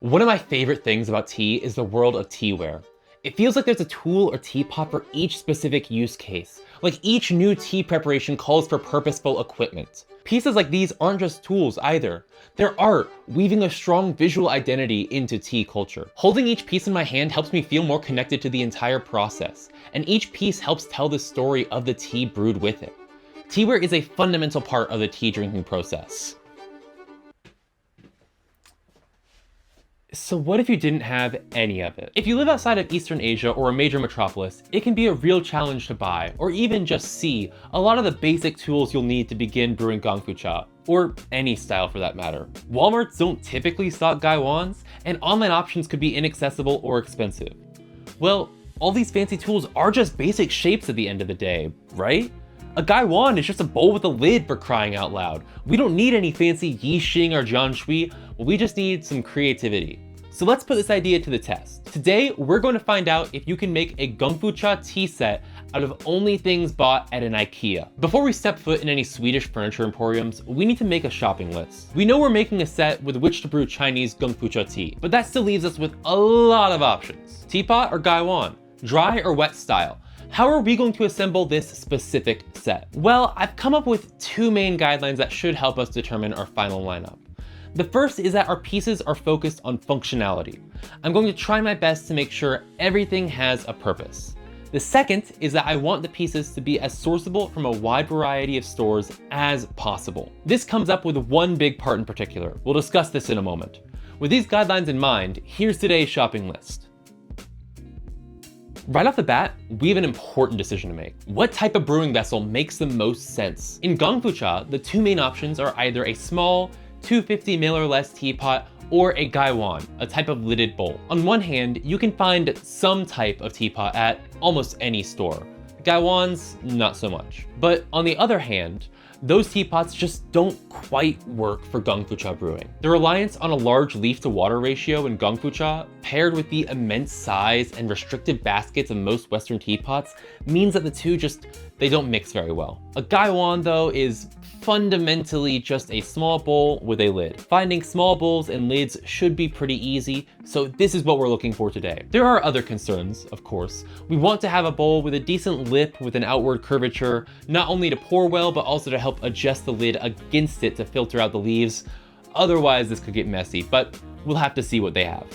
One of my favorite things about tea is the world of teaware. It feels like there's a tool or teapot for each specific use case. Like each new tea preparation calls for purposeful equipment. Pieces like these aren't just tools either. They're art, weaving a strong visual identity into tea culture. Holding each piece in my hand helps me feel more connected to the entire process, and each piece helps tell the story of the tea brewed with it. Teaware is a fundamental part of the tea drinking process. So what if you didn't have any of it? If you live outside of Eastern Asia or a major metropolis, it can be a real challenge to buy, or even just see, a lot of the basic tools you'll need to begin brewing gongfucha, or any style for that matter. Walmarts don't typically stock gaiwans, and online options could be inaccessible or expensive. Well, all these fancy tools are just basic shapes at the end of the day, right? A gaiwan is just a bowl with a lid, for crying out loud. We don't need any fancy yixing or jianshui, we just need some creativity. So let's put this idea to the test. Today, we're going to find out if you can make a gongfucha tea set out of only things bought at an IKEA. Before we step foot in any Swedish furniture emporiums, we need to make a shopping list. We know we're making a set with which to brew Chinese gongfucha tea, but that still leaves us with a lot of options. Teapot or gaiwan? Dry or wet style? How are we going to assemble this specific set? Well, I've come up with two main guidelines that should help us determine our final lineup. The first is that our pieces are focused on functionality. I'm going to try my best to make sure everything has a purpose. The second is that I want the pieces to be as sourceable from a wide variety of stores as possible. This comes up with one big part in particular. We'll discuss this in a moment. With these guidelines in mind, here's today's shopping list. Right off the bat, we have an important decision to make. What type of brewing vessel makes the most sense? In gongfucha, the two main options are either a small 250 ml or less teapot or a gaiwan, a type of lidded bowl. On one hand, you can find some type of teapot at almost any store. Gaiwans, not so much. But on the other hand, those teapots just don't quite work for gongfucha brewing. The reliance on a large leaf to water ratio in gongfucha, paired with the immense size and restrictive baskets of most Western teapots, means that the two they don't mix very well. A gaiwan, though, is fundamentally just a small bowl with a lid. Finding small bowls and lids should be pretty easy, so this is what we're looking for today. There are other concerns, of course. We want to have a bowl with a decent lip with an outward curvature, not only to pour well, but also to help adjust the lid against it to filter out the leaves. Otherwise, this could get messy, but we'll have to see what they have.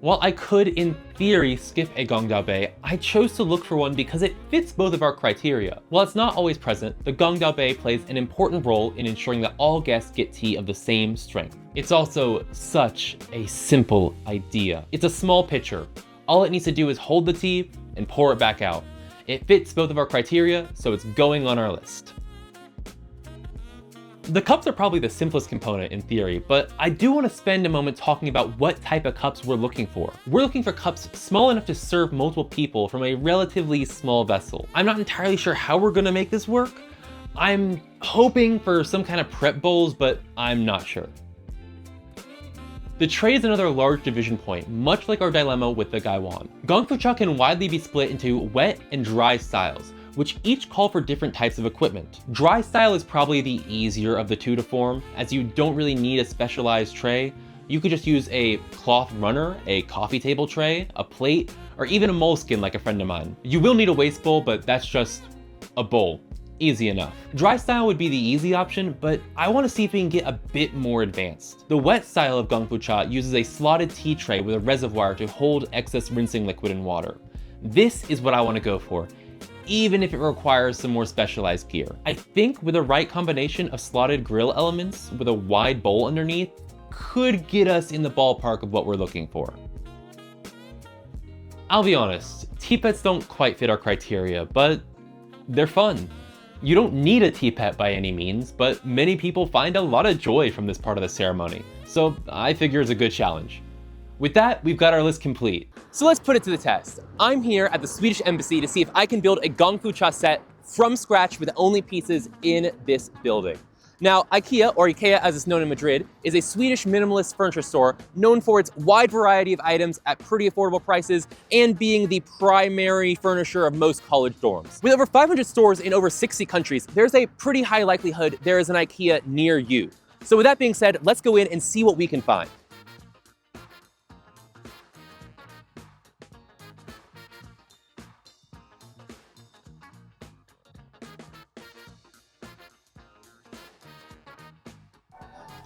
While I could, in theory, skip a gongdaobei, I chose to look for one because it fits both of our criteria. While it's not always present, the gongdaobei plays an important role in ensuring that all guests get tea of the same strength. It's also such a simple idea. It's a small pitcher. All it needs to do is hold the tea and pour it back out. It fits both of our criteria, so it's going on our list. The cups are probably the simplest component in theory, but I do want to spend a moment talking about what type of cups we're looking for. We're looking for cups small enough to serve multiple people from a relatively small vessel. I'm not entirely sure how we're going to make this work. I'm hoping for some kind of prep bowls, but I'm not sure. The tray is another large division point, much like our dilemma with the gaiwan. Gongfucha can widely be split into wet and dry styles, which each call for different types of equipment. Dry style is probably the easier of the two to form, as you don't really need a specialized tray. You could just use a cloth runner, a coffee table tray, a plate, or even a moleskin like a friend of mine. You will need a waste bowl, but that's just a bowl. Easy enough. Dry style would be the easy option, but I want to see if we can get a bit more advanced. The wet style of gongfucha uses a slotted tea tray with a reservoir to hold excess rinsing liquid and water. This is what I want to go for, even if it requires some more specialized gear. I think with the right combination of slotted grill elements with a wide bowl underneath could get us in the ballpark of what we're looking for. I'll be honest, teapots don't quite fit our criteria, but they're fun. You don't need a teapot by any means, but many people find a lot of joy from this part of the ceremony, so I figure it's a good challenge. With that, we've got our list complete. So let's put it to the test. I'm here at the Swedish Embassy to see if I can build a gongfucha set from scratch with only pieces in this building. Now, IKEA, or IKEA as it's known in Madrid, is a Swedish minimalist furniture store known for its wide variety of items at pretty affordable prices and being the primary furniture of most college dorms. With over 500 stores in over 60 countries, there's a pretty high likelihood there is an IKEA near you. So with that being said, let's go in and see what we can find.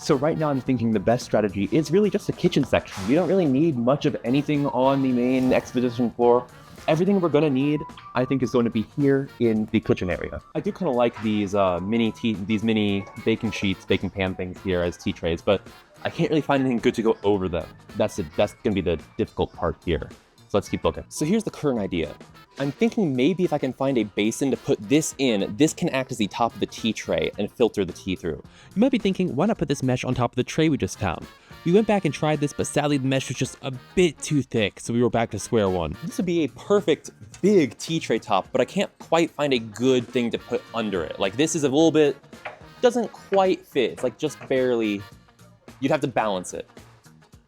So right now I'm thinking the best strategy is really just the kitchen section. We don't really need much of anything on the main exposition floor. Everything we're gonna need, I think, is going to be here in the kitchen area. I do kind of like these mini baking sheets, baking pan things here as tea trays, but I can't really find anything good to go over them. That's gonna be the difficult part here. So let's keep looking. So here's the current idea. I'm thinking maybe if I can find a basin to put this in, this can act as the top of the tea tray and filter the tea through. You might be thinking, why not put this mesh on top of the tray we just found? We went back and tried this, but sadly the mesh was just a bit too thick, so we were back to square one. This would be a perfect big tea tray top, but I can't quite find a good thing to put under it. Like this is a little bit, doesn't quite fit. It's like just barely, you'd have to balance it.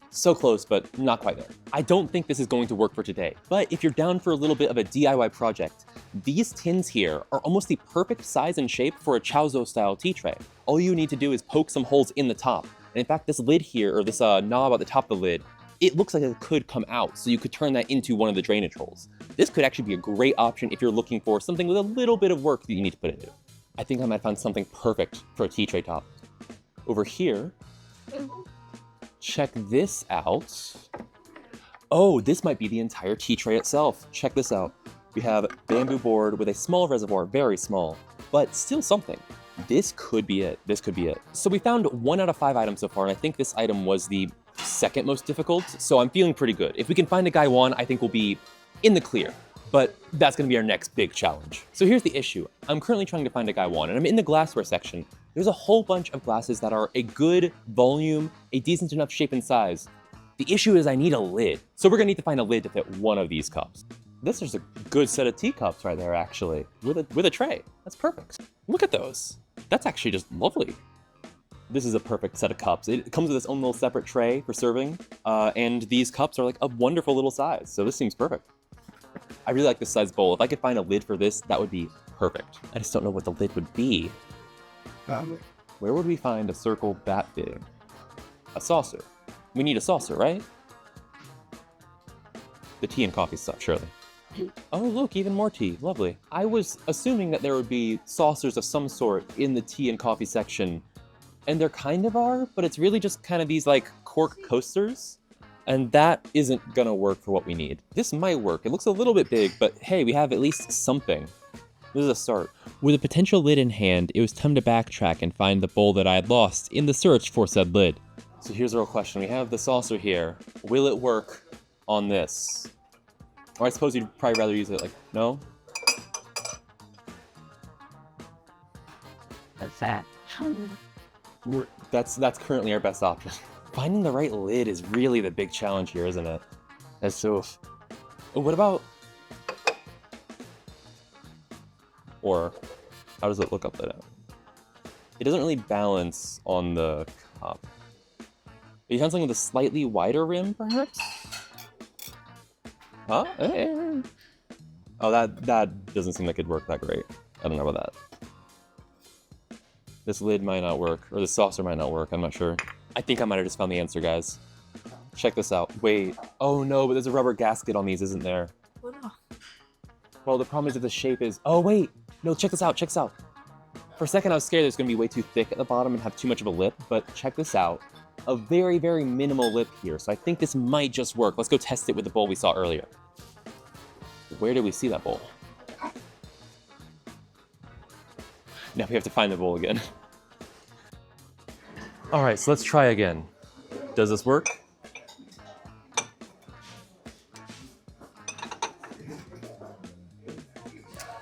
So close, but not quite there. I don't think this is going to work for today, but if you're down for a little bit of a DIY project, these tins here are almost the perfect size and shape for a Chaozo style tea tray. All you need to do is poke some holes in the top. And in fact, this lid here, or this knob at the top of the lid, it looks like it could come out, so you could turn that into one of the drainage holes. This could actually be a great option if you're looking for something with a little bit of work that you need to put into it. I think I might find something perfect for a tea tray top. Over here, check this out. Oh, this might be the entire tea tray itself. Check this out. We have bamboo board with a small reservoir, very small, but still something. This could be it. This could be it. So we found 1 out of 5 items so far, and I think this item was the second most difficult, so I'm feeling pretty good. If we can find a gaiwan, I think we'll be in the clear, but that's gonna be our next big challenge. So here's the issue. I'm currently trying to find a gaiwan, and I'm in the glassware section. There's a whole bunch of glasses that are a good volume, a decent enough shape and size. The issue is I need a lid. So we're gonna need to find a lid to fit one of these cups. This is a good set of teacups right there, actually, with a tray. That's perfect. Look at those. That's actually just lovely. This is a perfect set of cups. It comes with its own little separate tray for serving, and these cups are like a wonderful little size, so this seems perfect. I really like this size bowl. If I could find a lid for this, that would be perfect. I just don't know what the lid would be. Where would we find a circle that big? A saucer. We need a saucer, right? The tea and coffee stuff, surely. Oh, look, even more tea. Lovely. I was assuming that there would be saucers of some sort in the tea and coffee section, and there kind of are, but it's really just kind of these like cork coasters, and that isn't gonna work for what we need. This might work. It looks a little bit big, but hey, we have at least something. This is a start. With a potential lid in hand, it was time to backtrack and find the bowl that I had lost in the search for said lid. So here's the real question. We have the saucer here. Will it work on this? Or I suppose you'd probably rather use it like, no? What's that? That's currently our best option. Finding the right lid is really the big challenge here, isn't it? That's so... What about... Or, how does it look upside down? It doesn't really balance on the cup. You found something with a slightly wider rim, perhaps? Huh? Oh, that doesn't seem like it'd work that great. I don't know about that. This lid might not work, or the saucer might not work, I'm not sure. I think I might have just found the answer, guys. Check this out. Wait. Oh no, but there's a rubber gasket on these, isn't there? Well, the problem is that the shape is... Oh, wait. No, check this out, check this out. For a second, I was scared it was going to be way too thick at the bottom and have too much of a lip, but check this out. A very, very minimal lip here, so I think this might just work. Let's go test it with the bowl we saw earlier. Where did we see that bowl? Now we have to find the bowl again. All right, so let's try again. Does this work?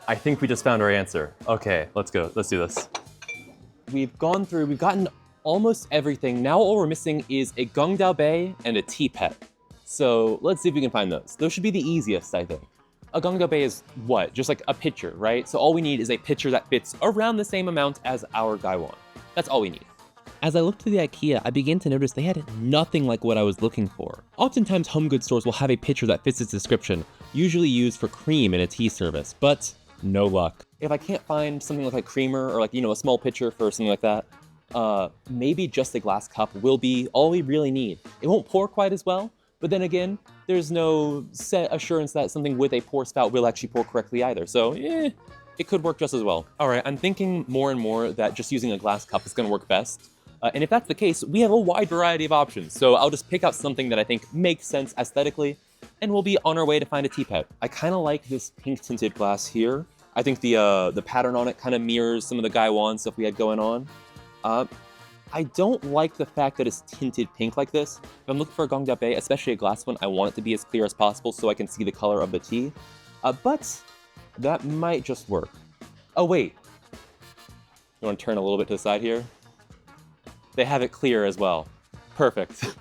I think we just found our answer. Okay, let's go. Let's do this. We've gotten almost everything. Now all we're missing is a gongdaobei and a teapot. So let's see if we can find those. Those should be the easiest, I think. A gongdaobei is what? Just like a pitcher, right? So all we need is a pitcher that fits around the same amount as our gaiwan. That's all we need. As I looked through the IKEA, I began to notice they had nothing like what I was looking for. Oftentimes, home goods stores will have a pitcher that fits its description, usually used for cream in a tea service, but no luck. If I can't find something like a creamer or like, you know, a small pitcher for something like that, maybe just a glass cup will be all we really need. It won't pour quite as well, but then again, there's no set assurance that something with a pour spout will actually pour correctly either. So, it could work just as well. All right, I'm thinking more and more that just using a glass cup is gonna work best. And if that's the case, we have a wide variety of options. So I'll just pick out something that I think makes sense aesthetically, and we'll be on our way to find a teapot. I kind of like this pink tinted glass here. I think the pattern on it kind of mirrors some of the Gaiwan stuff we had going on. I don't like the fact that it's tinted pink like this. If I'm looking for a gongdabe, especially a glass one, I want it to be as clear as possible so I can see the color of the tea. But that might just work. Oh wait, you want to turn a little bit to the side here? They have it clear as well. Perfect.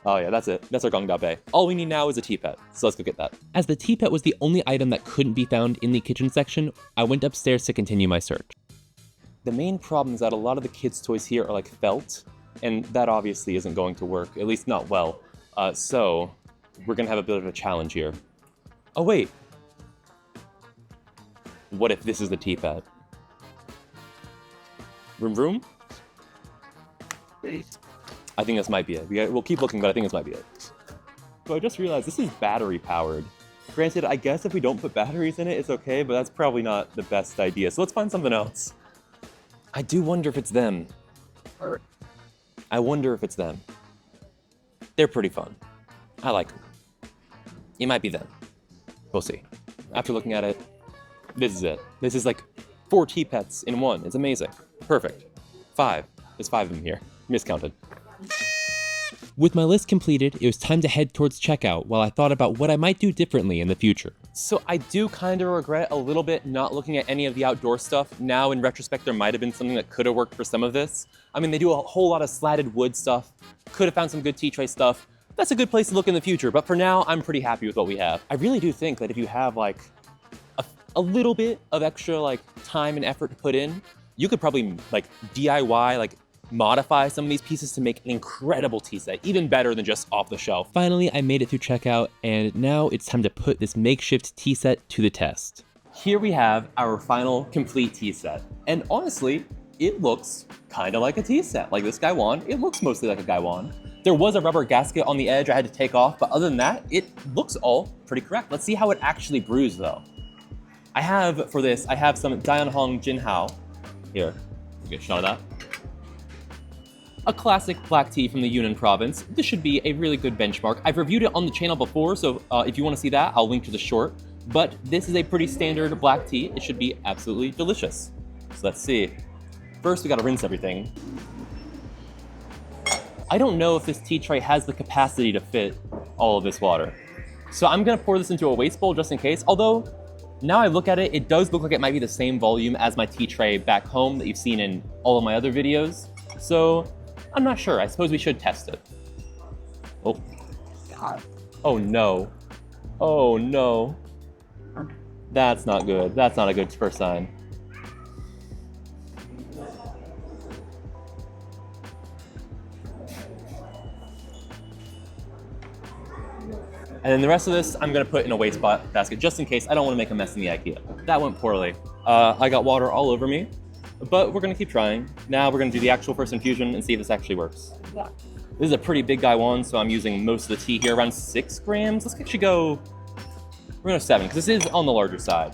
Oh yeah, that's it. That's our gongdabe. All we need now is a teapot, so let's go get that. As the teapot was the only item that couldn't be found in the kitchen section, I went upstairs to continue my search. The main problem is that a lot of the kids' toys here are like felt, and that obviously isn't going to work, at least not well. So we're gonna have a bit of a challenge here. Oh wait. What if this is the teapot? Vroom vroom? I think this might be it. We'll keep looking, but I think this might be it. So I just realized this is battery powered. Granted, I guess if we don't put batteries in it, it's okay, but that's probably not the best idea. So let's find something else. I do wonder if it's them. I wonder if it's them. They're pretty fun. I like them. It might be them. We'll see. After looking at it, this is it. This is like 4 teapots in one. It's amazing. Perfect. 5. There's 5 of them here. Miscounted. With my list completed, it was time to head towards checkout while I thought about what I might do differently in the future. So I do kind of regret a little bit not looking at any of the outdoor stuff. Now, in retrospect, there might have been something that could have worked for some of this. I mean, they do a whole lot of slatted wood stuff. Could have found some good tea tray stuff. That's a good place to look in the future, but for now, I'm pretty happy with what we have. I really do think that if you have like a little bit of extra like time and effort to put in, you could probably like DIY, like modify some of these pieces to make an incredible tea set, even better than just off the shelf. Finally, I made it through checkout, and now it's time to put this makeshift tea set to the test. Here we have our final complete tea set. And honestly, it looks kind of like a tea set. Like this Gaiwan, it looks mostly like a Gaiwan. There was a rubber gasket on the edge I had to take off, but other than that, it looks all pretty correct. Let's see how it actually brews though. I have some Dayanhong Jinhao. Here, get a shot of that. A classic black tea from the Yunnan province. This should be a really good benchmark. I've reviewed it on the channel before, so if you want to see that, I'll link to the short. But this is a pretty standard black tea. It should be absolutely delicious. So let's see. First, we gotta rinse everything. I don't know if this tea tray has the capacity to fit all of this water. So I'm gonna pour this into a waste bowl just in case, although now I look at it, it does look like it might be the same volume as my tea tray back home that you've seen in all of my other videos. So I'm not sure. I suppose we should test it. Oh. God. Oh no. Oh no. That's not good. That's not a good first sign. And then the rest of this, I'm gonna put in a waste basket just in case. I don't wanna make a mess in the IKEA. That went poorly. I got water all over me, but we're gonna keep trying. Now we're gonna do the actual first infusion and see if this actually works. This is a pretty big Gaiwan, so I'm using most of the tea here, around 6 grams. Let's actually go, we're gonna go 7, because this is on the larger side.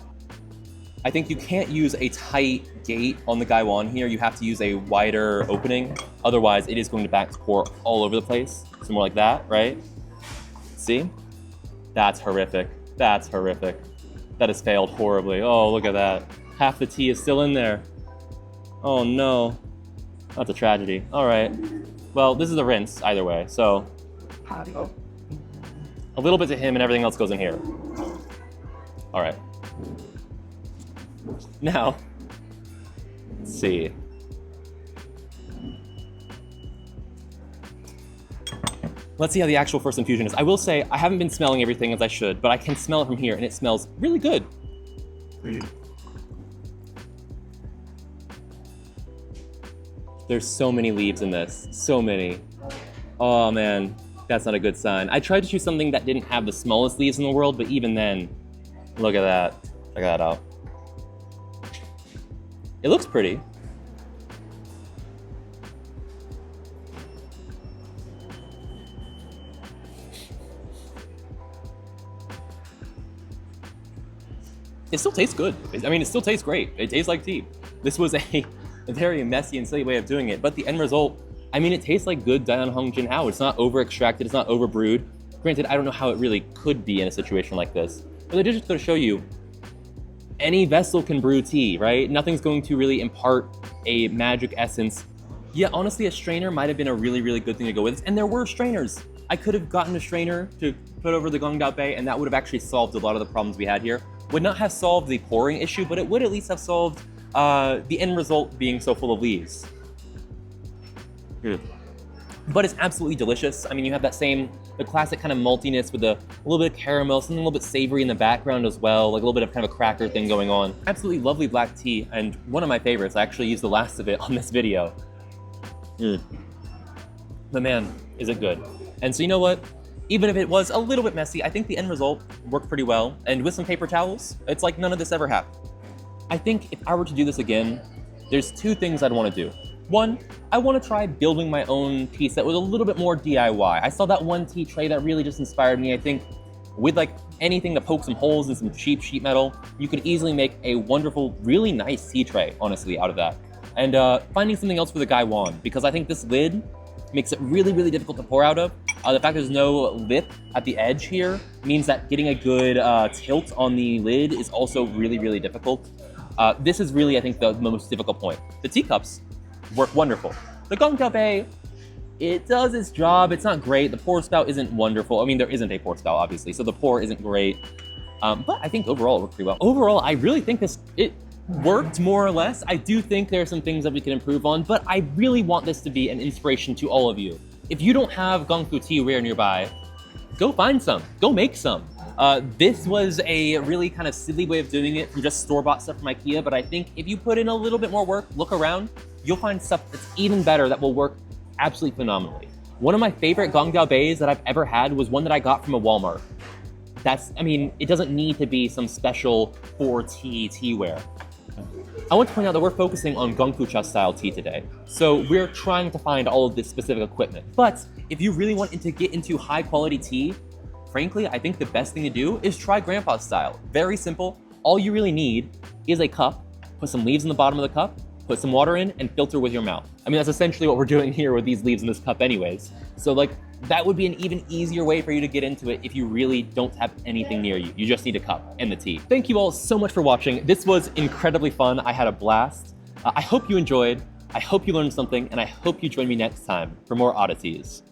I think you can't use a tight gate on the Gaiwan here. You have to use a wider opening. Otherwise, it is going to back pour all over the place. So more like that, right? See? That's horrific. That's horrific. That has failed horribly. Oh, look at that. Half the tea is still in there. Oh no. That's a tragedy. All right. Well, this is a rinse either way, so. A little bit to him and everything else goes in here. All right. Now, let's see. Let's see how the actual first infusion is. I will say, I haven't been smelling everything as I should, but I can smell it from here, and it smells really good. There's so many leaves in this, so many. Oh man, that's not a good sign. I tried to choose something that didn't have the smallest leaves in the world, but even then, look at that. Check that out. It looks pretty. It still tastes good. I mean, it still tastes great. It tastes like tea. This was a a very messy and silly way of doing it, but the end result, I mean, it tastes like good Daeonhong Jinhao. It's not over-extracted, it's not over-brewed. Granted, I don't know how it really could be in a situation like this, but they're just gonna show you any vessel can brew tea, right? Nothing's going to really impart a magic essence. Yeah, honestly, a strainer might have been a really, really good thing to go with. And there were strainers. I could have gotten a strainer to put over the Gongdaobei, and that would have actually solved a lot of the problems we had here. Would not have solved the pouring issue, but it would at least have solved the end result being so full of leaves. But it's absolutely delicious. I mean, you have that the classic kind of maltiness with a little bit of caramel, something a little bit savory in the background as well, like a little bit of kind of a cracker thing going on. Absolutely lovely black tea, and one of my favorites. I actually used the last of it on this video. But man, is it good. And so you know what? Even if it was a little bit messy, I think the end result worked pretty well. And with some paper towels, it's like none of this ever happened. I think if I were to do this again, there's two things I'd want to do. One, I want to try building my own tea set with a little bit more DIY. I saw that one tea tray that really just inspired me. I think with like anything to poke some holes in some cheap sheet metal, you could easily make a wonderful, really nice tea tray, honestly, out of that. And finding something else for the Gai Wan, because I think this lid makes it really, really difficult to pour out of. The fact there's no lip at the edge here means that getting a good tilt on the lid is also really, really difficult. This is really, I think, the most difficult point. The teacups work wonderful. The Gongdaobei, it does its job. It's not great. The pour spout isn't wonderful. I mean, there isn't a pour spout, obviously, so the pour isn't great. But I think overall it worked pretty well. Overall, I really think it worked more or less. I do think there are some things that we can improve on, but I really want this to be an inspiration to all of you. If you don't have gongfu teaware nearby, go find some, go make some. This was a really kind of silly way of doing it from just store-bought stuff from IKEA, but I think if you put in a little bit more work, look around, you'll find stuff that's even better that will work absolutely phenomenally. One of my favorite Gongdaobeis that I've ever had was one that I got from a Walmart. I mean, it doesn't need to be some special for teaware. I want to point out that we're focusing on GONGFUCHA style tea today. So we're trying to find all of this specific equipment. But if you really want to get into high quality tea, frankly, I think the best thing to do is try grandpa's style. Very simple. All you really need is a cup, put some leaves in the bottom of the cup, put some water in, and filter with your mouth. I mean, that's essentially what we're doing here with these leaves in this cup anyways. So like, that would be an even easier way for you to get into it if you really don't have anything near you. You just need a cup and the tea. Thank you all so much for watching. This was incredibly fun. I had a blast. I hope you enjoyed. I hope you learned something, and I hope you join me next time for more oddities.